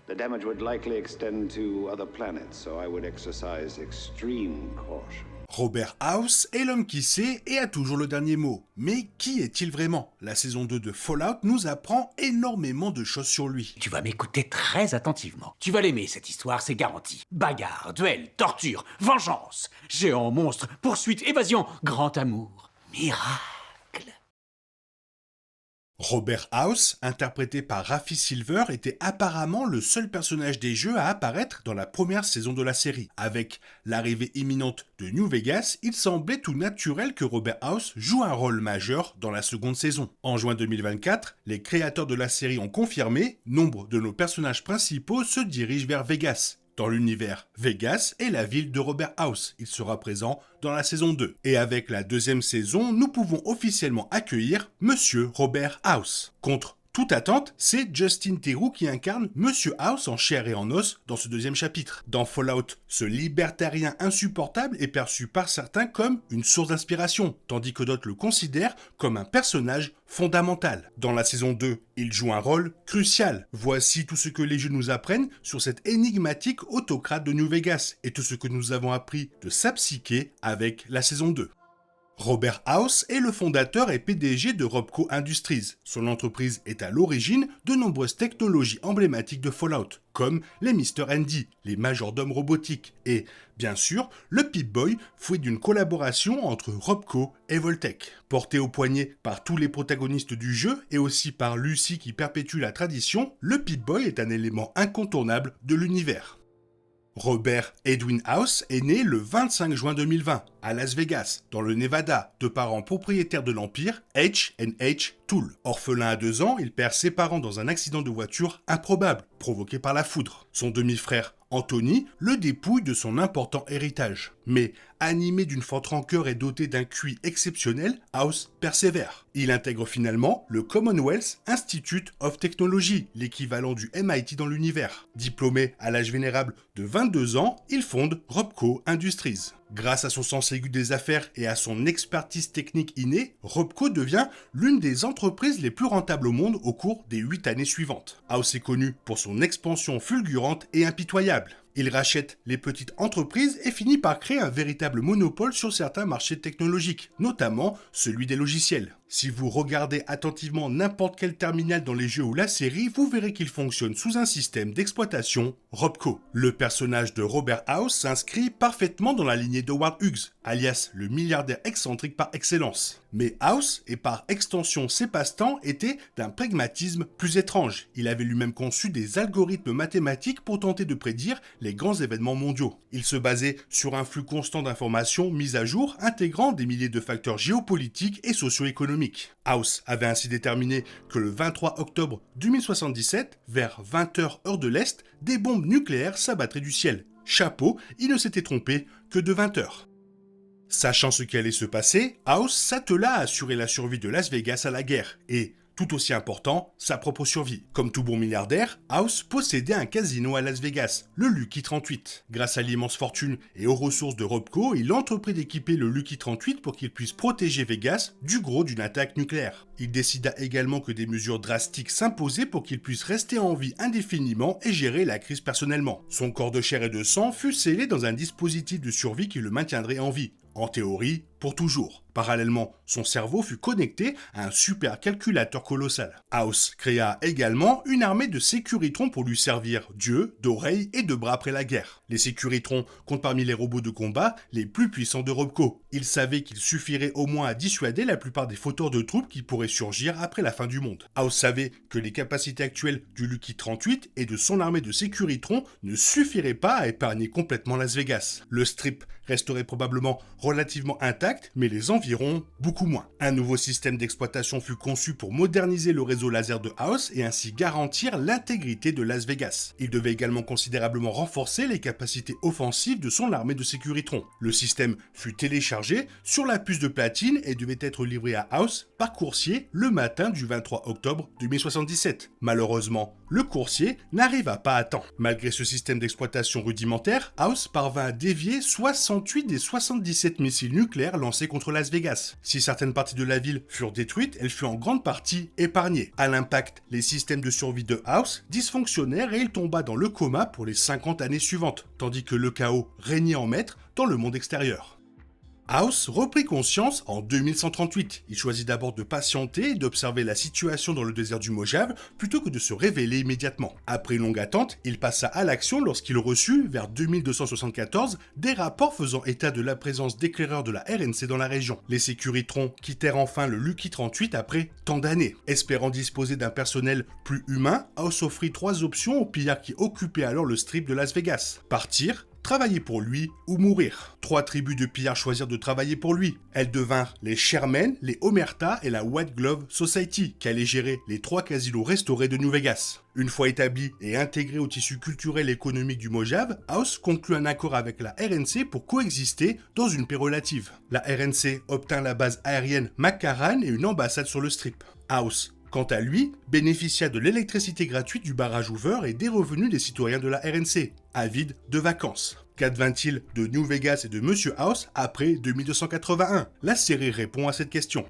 The damage would likely extend to other planets, so I would exercise extreme caution. Robert House est l'homme qui sait et a toujours le dernier mot. Mais qui est-il vraiment ? La saison 2 de Fallout nous apprend énormément de choses sur lui. Tu vas m'écouter très attentivement. Tu vas l'aimer, cette histoire, c'est garanti. Bagarre, duel, torture, vengeance, géant, monstre, poursuite, évasion, grand amour, miracle. Robert House, interprété par Rafi Silver, était apparemment le seul personnage des jeux à apparaître dans la première saison de la série. Avec l'arrivée imminente de New Vegas, il semblait tout naturel que Robert House joue un rôle majeur dans la seconde saison. En juin 2024, les créateurs de la série ont confirmé, nombre de nos personnages principaux se dirigent vers Vegas. Dans l'univers, Vegas est la ville de Robert House. Il sera présent dans la saison 2. Et avec la deuxième saison, nous pouvons officiellement accueillir Monsieur Robert House. Contre toute attente, c'est Justin Theroux qui incarne Monsieur House en chair et en os dans ce deuxième chapitre. Dans Fallout, ce libertarien insupportable est perçu par certains comme une source d'inspiration, tandis que d'autres le considèrent comme un personnage fondamental. Dans la saison 2, il joue un rôle crucial. Voici tout ce que les jeux nous apprennent sur cet énigmatique autocrate de New Vegas et tout ce que nous avons appris de sa psyché avec la saison 2. Robert House est le fondateur et PDG de Robco Industries. Son entreprise est à l'origine de nombreuses technologies emblématiques de Fallout, comme les Mr. Handy, les majordomes robotiques, et, bien sûr, le Pip-Boy, fruit d'une collaboration entre Robco et Voltec. Porté au poignet par tous les protagonistes du jeu, et aussi par Lucy qui perpétue la tradition, le Pip-Boy est un élément incontournable de l'univers. Robert Edwin House est né le 25 juin 2020 à Las Vegas, dans le Nevada, de parents propriétaires de l'empire H&H Tool. Orphelin à 2 ans, il perd ses parents dans un accident de voiture improbable, provoqué par la foudre. Son demi-frère Anthony le dépouille de son important héritage. Mais animé d'une forte rancœur et doté d'un QI exceptionnel, House persévère. Il intègre finalement le Commonwealth Institute of Technology, l'équivalent du MIT dans l'univers. Diplômé à l'âge vénérable de 22 ans, il fonde Robco Industries. Grâce à son sens aigu des affaires et à son expertise technique innée, Robco devient l'une des entreprises les plus rentables au monde au cours des 8 années suivantes. House est connu pour son expansion fulgurante et impitoyable. Il rachète les petites entreprises et finit par créer un véritable monopole sur certains marchés technologiques, notamment celui des logiciels. Si vous regardez attentivement n'importe quel terminal dans les jeux ou la série, vous verrez qu'il fonctionne sous un système d'exploitation Robco. Le personnage de Robert House s'inscrit parfaitement dans la lignée de Howard Hughes, alias le milliardaire excentrique par excellence. Mais House, et par extension ses passe-temps, était d'un pragmatisme plus étrange. Il avait lui-même conçu des algorithmes mathématiques pour tenter de prédire les grands événements mondiaux. Il se basait sur un flux constant d'informations mises à jour, intégrant des milliers de facteurs géopolitiques et socio-économiques. House avait ainsi déterminé que le 23 octobre 2077, vers 20h heure de l'Est, des bombes nucléaires s'abattraient du ciel. Chapeau, il ne s'était trompé que de 20h. Sachant ce qui allait se passer, House s'attela à assurer la survie de Las Vegas à la guerre, et, tout aussi important, sa propre survie. Comme tout bon milliardaire, House possédait un casino à Las Vegas, le Lucky 38. Grâce à l'immense fortune et aux ressources de Robco, il entreprit d'équiper le Lucky 38 pour qu'il puisse protéger Vegas du gros d'une attaque nucléaire. Il décida également que des mesures drastiques s'imposaient pour qu'il puisse rester en vie indéfiniment et gérer la crise personnellement. Son corps de chair et de sang fut scellé dans un dispositif de survie qui le maintiendrait en vie. En théorie, pour toujours. Parallèlement, son cerveau fut connecté à un supercalculateur colossal. House créa également une armée de sécuritrons pour lui servir d'yeux, d'oreilles et de bras après la guerre. Les sécuritrons comptent parmi les robots de combat les plus puissants de Robco. Il savait qu'il suffirait au moins à dissuader la plupart des fauteurs de troupes qui pourraient surgir après la fin du monde. House savait que les capacités actuelles du Lucky 38 et de son armée de sécuritrons ne suffiraient pas à épargner complètement Las Vegas. Le strip resterait probablement relativement intact, mais les environs beaucoup moins. Un nouveau système d'exploitation fut conçu pour moderniser le réseau laser de House et ainsi garantir l'intégrité de Las Vegas. Il devait également considérablement renforcer les capacités offensives de son armée de sécuritrons. Le système fut téléchargé sur la puce de platine et devait être livré à House par coursier le matin du 23 octobre 2077. Malheureusement, le coursier n'arriva pas à temps. Malgré ce système d'exploitation rudimentaire, House parvint à dévier 68 des 77 missiles nucléaires lancés contre Las Vegas. Si certaines parties de la ville furent détruites, elle fut en grande partie épargnée. À l'impact, les systèmes de survie de House dysfonctionnèrent et il tomba dans le coma pour les 50 années suivantes, tandis que le chaos régnait en maître dans le monde extérieur. House reprit conscience en 2138. Il choisit d'abord de patienter et d'observer la situation dans le désert du Mojave plutôt que de se révéler immédiatement. Après une longue attente, il passa à l'action lorsqu'il reçut, vers 2274, des rapports faisant état de la présence d'éclaireurs de la RNC dans la région. Les Sécuritrons quittèrent enfin le Lucky 38 après tant d'années. Espérant disposer d'un personnel plus humain, House offrit 3 options aux pillards qui occupaient alors le strip de Las Vegas. Partir, travailler pour lui ou mourir. 3 tribus de pillards choisirent de travailler pour lui. Elles devinrent les Shermen, les Omerta et la White Glove Society, qui allaient gérer les 3 casinos restaurés de New Vegas. Une fois établi et intégré au tissu culturel et économique du Mojave, House conclut un accord avec la RNC pour coexister dans une paix relative. La RNC obtint la base aérienne McCarran et une ambassade sur le strip. House, quant à lui, bénéficia de l'électricité gratuite du barrage Hoover et des revenus des citoyens de la RNC, avides de vacances. Qu'advint-il de New Vegas et de Monsieur House après 2281 ? La série répond à cette question.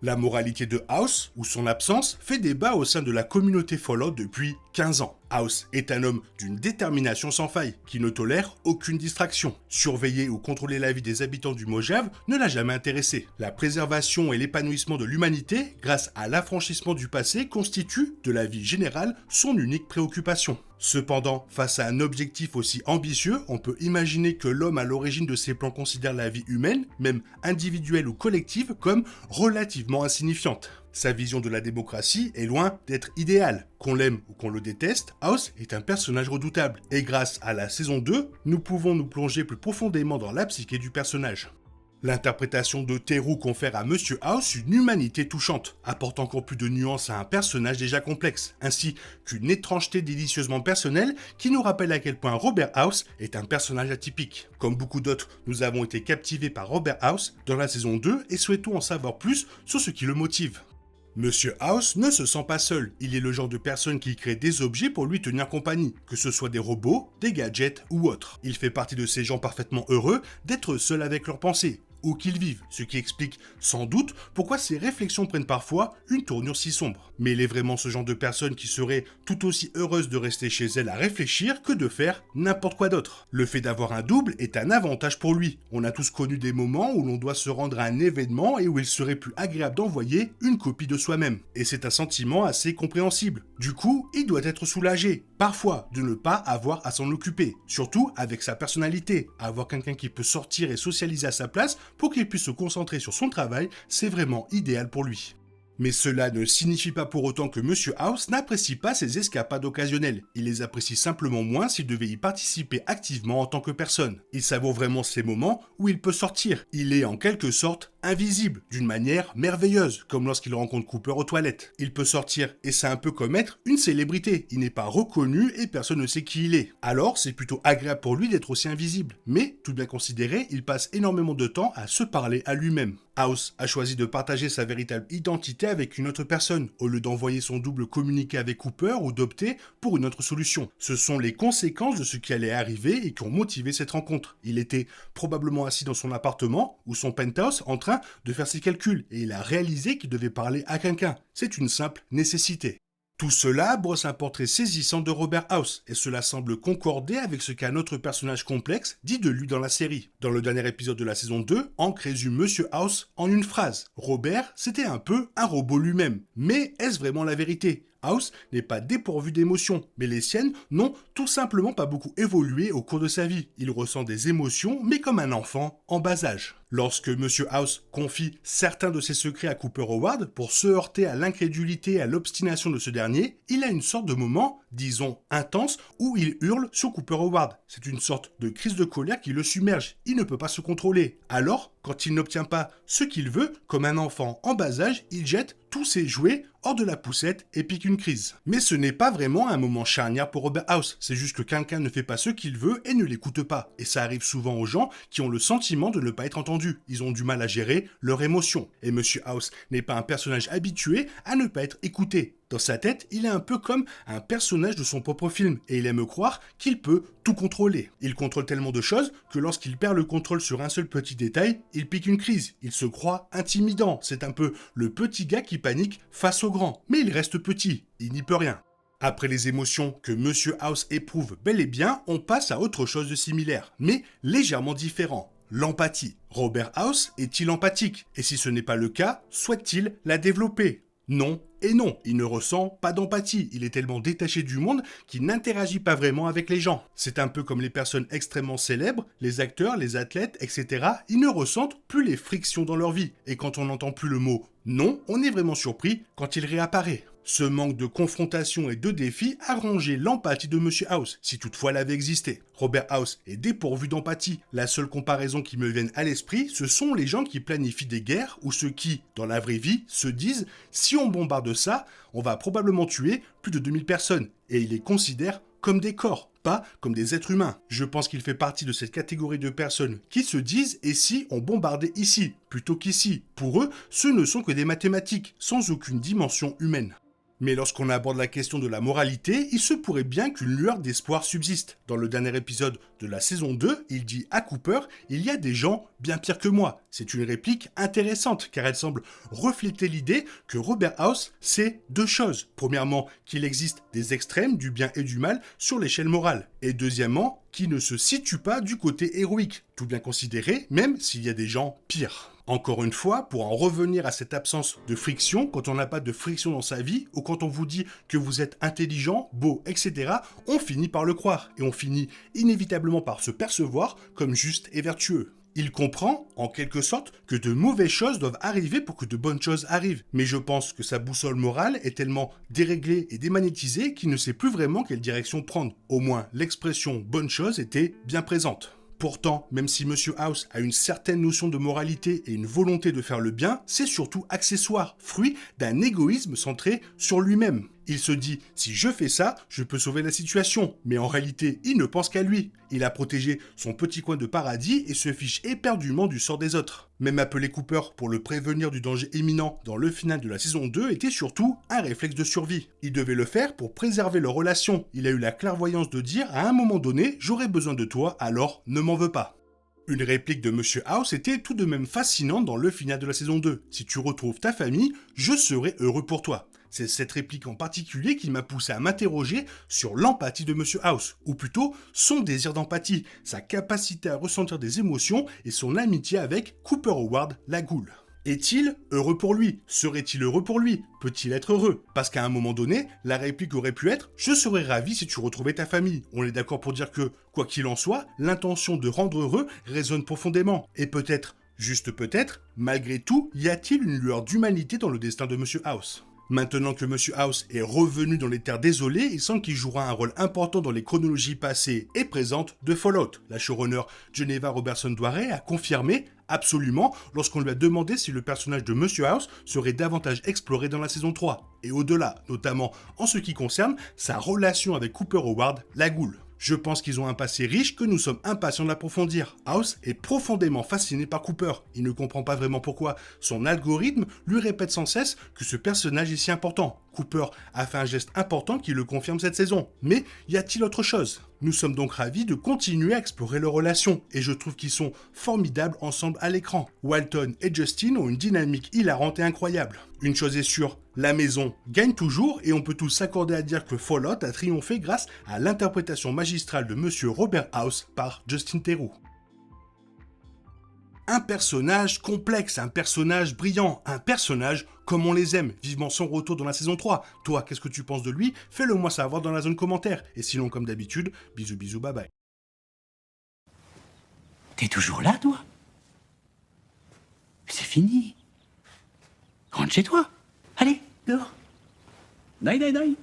La moralité de House, ou son absence, fait débat au sein de la communauté Fallout depuis 15 ans. House est un homme d'une détermination sans faille, qui ne tolère aucune distraction. Surveiller ou contrôler la vie des habitants du Mojave ne l'a jamais intéressé. La préservation et l'épanouissement de l'humanité, grâce à l'affranchissement du passé, constituent, de la vie générale, son unique préoccupation. Cependant, face à un objectif aussi ambitieux, on peut imaginer que l'homme à l'origine de ces plans considère la vie humaine, même individuelle ou collective, comme relativement insignifiante. Sa vision de la démocratie est loin d'être idéale. Qu'on l'aime ou qu'on le déteste, House est un personnage redoutable. Et grâce à la saison 2, nous pouvons nous plonger plus profondément dans la psyché du personnage. L'interprétation de Theroux confère à Monsieur House une humanité touchante, apporte encore plus de nuances à un personnage déjà complexe, ainsi qu'une étrangeté délicieusement personnelle qui nous rappelle à quel point Robert House est un personnage atypique. Comme beaucoup d'autres, nous avons été captivés par Robert House dans la saison 2 et souhaitons en savoir plus sur ce qui le motive. Monsieur House ne se sent pas seul, il est le genre de personne qui crée des objets pour lui tenir compagnie, que ce soit des robots, des gadgets ou autres. Il fait partie de ces gens parfaitement heureux d'être seuls avec leurs pensées, où qu'ils vivent, ce qui explique sans doute pourquoi ses réflexions prennent parfois une tournure si sombre. Mais il est vraiment ce genre de personne qui serait tout aussi heureuse de rester chez elle à réfléchir que de faire n'importe quoi d'autre. Le fait d'avoir un double est un avantage pour lui. On a tous connu des moments où l'on doit se rendre à un événement et où il serait plus agréable d'envoyer une copie de soi-même. Et c'est un sentiment assez compréhensible. Du coup, il doit être soulagé, parfois, de ne pas avoir à s'en occuper. Surtout avec sa personnalité. Avoir quelqu'un qui peut sortir et socialiser à sa place pour qu'il puisse se concentrer sur son travail, c'est vraiment idéal pour lui. Mais cela ne signifie pas pour autant que Monsieur House n'apprécie pas ses escapades occasionnelles. Il les apprécie simplement moins s'il devait y participer activement en tant que personne. Il savoure vraiment ces moments où il peut sortir. Il est en quelque sorte invisible, d'une manière merveilleuse, comme lorsqu'il rencontre Cooper aux toilettes. Il peut sortir et c'est un peu comme être une célébrité. Il n'est pas reconnu et personne ne sait qui il est. Alors c'est plutôt agréable pour lui d'être aussi invisible. Mais, tout bien considéré, il passe énormément de temps à se parler à lui-même. House a choisi de partager sa véritable identité avec une autre personne, au lieu d'envoyer son double communiquer avec Cooper ou d'opter pour une autre solution. Ce sont les conséquences de ce qui allait arriver et qui ont motivé cette rencontre. Il était probablement assis dans son appartement ou son penthouse en train de faire ses calculs et il a réalisé qu'il devait parler à quelqu'un. C'est une simple nécessité. Tout cela brosse un portrait saisissant de Robert House, et cela semble concorder avec ce qu'un autre personnage complexe dit de lui dans la série. Dans le dernier épisode de la saison 2, Hank résume Monsieur House en une phrase. Robert, c'était un peu un robot lui-même. Mais est-ce vraiment la vérité ? House n'est pas dépourvu d'émotions, mais les siennes n'ont tout simplement pas beaucoup évolué au cours de sa vie. Il ressent des émotions, mais comme un enfant en bas âge. Lorsque Monsieur House confie certains de ses secrets à Cooper Howard pour se heurter à l'incrédulité et à l'obstination de ce dernier, il a une sorte de moment, disons, intense, où il hurle sur Cooper Howard. C'est une sorte de crise de colère qui le submerge. Il ne peut pas se contrôler. Alors, quand il n'obtient pas ce qu'il veut, comme un enfant en bas âge, il jette tous ses jouets hors de la poussette et pique une crise. Mais ce n'est pas vraiment un moment charnière pour Robert House, c'est juste que quelqu'un ne fait pas ce qu'il veut et ne l'écoute pas. Et ça arrive souvent aux gens qui ont le sentiment de ne pas être entendus. Ils ont du mal à gérer leurs émotions. Et Monsieur House n'est pas un personnage habitué à ne pas être écouté. Dans sa tête, il est un peu comme un personnage de son propre film, et il aime croire qu'il peut tout contrôler. Il contrôle tellement de choses que lorsqu'il perd le contrôle sur un seul petit détail, il pique une crise. Il se croit intimidant. C'est un peu le petit gars qui panique face au grand. Mais il reste petit, il n'y peut rien. Après les émotions que Monsieur House éprouve bel et bien, on passe à autre chose de similaire, mais légèrement différent. L'empathie. Robert House est-il empathique? Et si ce n'est pas le cas, souhaite-t-il la développer? Non et non, il ne ressent pas d'empathie, il est tellement détaché du monde qu'il n'interagit pas vraiment avec les gens. C'est un peu comme les personnes extrêmement célèbres, les acteurs, les athlètes, etc. Ils ne ressentent plus les frictions dans leur vie. Et quand on n'entend plus le mot non, on est vraiment surpris quand il réapparaît. Ce manque de confrontation et de défi a rongé l'empathie de Monsieur House, si toutefois elle avait existé. Robert House est dépourvu d'empathie. La seule comparaison qui me vienne à l'esprit, ce sont les gens qui planifient des guerres ou ceux qui, dans la vraie vie, se disent « si on bombarde ça, on va probablement tuer plus de 2000 personnes » et ils les considèrent comme des corps, pas comme des êtres humains. Je pense qu'il fait partie de cette catégorie de personnes qui se disent « et si on bombardait ici, plutôt qu'ici ?» Pour eux, ce ne sont que des mathématiques, sans aucune dimension humaine. Mais lorsqu'on aborde la question de la moralité, il se pourrait bien qu'une lueur d'espoir subsiste. Dans le dernier épisode de la saison 2, il dit à Cooper « Il y a des gens bien pires que moi ». C'est une réplique intéressante car elle semble refléter l'idée que Robert House sait deux choses. Premièrement, qu'il existe des extrêmes du bien et du mal sur l'échelle morale. Et deuxièmement, qu'il ne se situe pas du côté héroïque, tout bien considéré, même s'il y a des gens pires. Encore une fois, pour en revenir à cette absence de friction, quand on n'a pas de friction dans sa vie, ou quand on vous dit que vous êtes intelligent, beau, etc., on finit par le croire, et on finit inévitablement par se percevoir comme juste et vertueux. Il comprend, en quelque sorte, que de mauvaises choses doivent arriver pour que de bonnes choses arrivent. Mais je pense que sa boussole morale est tellement déréglée et démagnétisée qu'il ne sait plus vraiment quelle direction prendre. Au moins, l'expression « bonne chose » était bien présente. Pourtant, même si Monsieur House a une certaine notion de moralité et une volonté de faire le bien, c'est surtout accessoire, fruit d'un égoïsme centré sur lui-même. Il se dit « si je fais ça, je peux sauver la situation », mais en réalité, il ne pense qu'à lui. Il a protégé son petit coin de paradis et se fiche éperdument du sort des autres. Même appeler Cooper pour le prévenir du danger imminent dans le final de la saison 2 était surtout un réflexe de survie. Il devait le faire pour préserver leur relation. Il a eu la clairvoyance de dire à un moment donné « j'aurai besoin de toi, alors ne m'en veux pas ». Une réplique de Monsieur House était tout de même fascinante dans le final de la saison 2. « Si tu retrouves ta famille, je serai heureux pour toi ». C'est cette réplique en particulier qui m'a poussé à m'interroger sur l'empathie de Monsieur House, ou plutôt son désir d'empathie, sa capacité à ressentir des émotions et son amitié avec Cooper Howard, la goule. Est-il heureux pour lui? Serait-il heureux pour lui? Peut-il être heureux? Parce qu'à un moment donné, la réplique aurait pu être « Je serais ravi si tu retrouvais ta famille ». On est d'accord pour dire que, quoi qu'il en soit, l'intention de rendre heureux résonne profondément. Et peut-être, juste peut-être, malgré tout, y a-t-il une lueur d'humanité dans le destin de Monsieur House? Maintenant que Monsieur House est revenu dans les terres désolées, il semble qu'il jouera un rôle important dans les chronologies passées et présentes de Fallout. La showrunner Geneva Robertson-Dwyer a confirmé absolument lorsqu'on lui a demandé si le personnage de Monsieur House serait davantage exploré dans la saison 3, et au-delà, notamment en ce qui concerne sa relation avec Cooper Howard, la goule. Je pense qu'ils ont un passé riche que nous sommes impatients d'approfondir. House est profondément fasciné par Cooper. Il ne comprend pas vraiment pourquoi son algorithme lui répète sans cesse que ce personnage est si important. Cooper a fait un geste important qui le confirme cette saison. Mais y a-t-il autre chose? Nous sommes donc ravis de continuer à explorer leurs relations, et je trouve qu'ils sont formidables ensemble à l'écran. Walton et Justin ont une dynamique hilarante et incroyable. Une chose est sûre, la maison gagne toujours, et on peut tous s'accorder à dire que Fallout a triomphé grâce à l'interprétation magistrale de Monsieur Robert House par Justin Theroux. Un personnage complexe, un personnage brillant, un personnage comme on les aime, vivement son retour dans la saison 3. Toi, qu'est-ce que tu penses de lui? Fais-le moi savoir dans la zone commentaire. Et sinon, comme d'habitude, bisous bisous, bye bye. T'es toujours là, toi? C'est fini. Rentre chez toi. Allez, dehors. Night, night, night.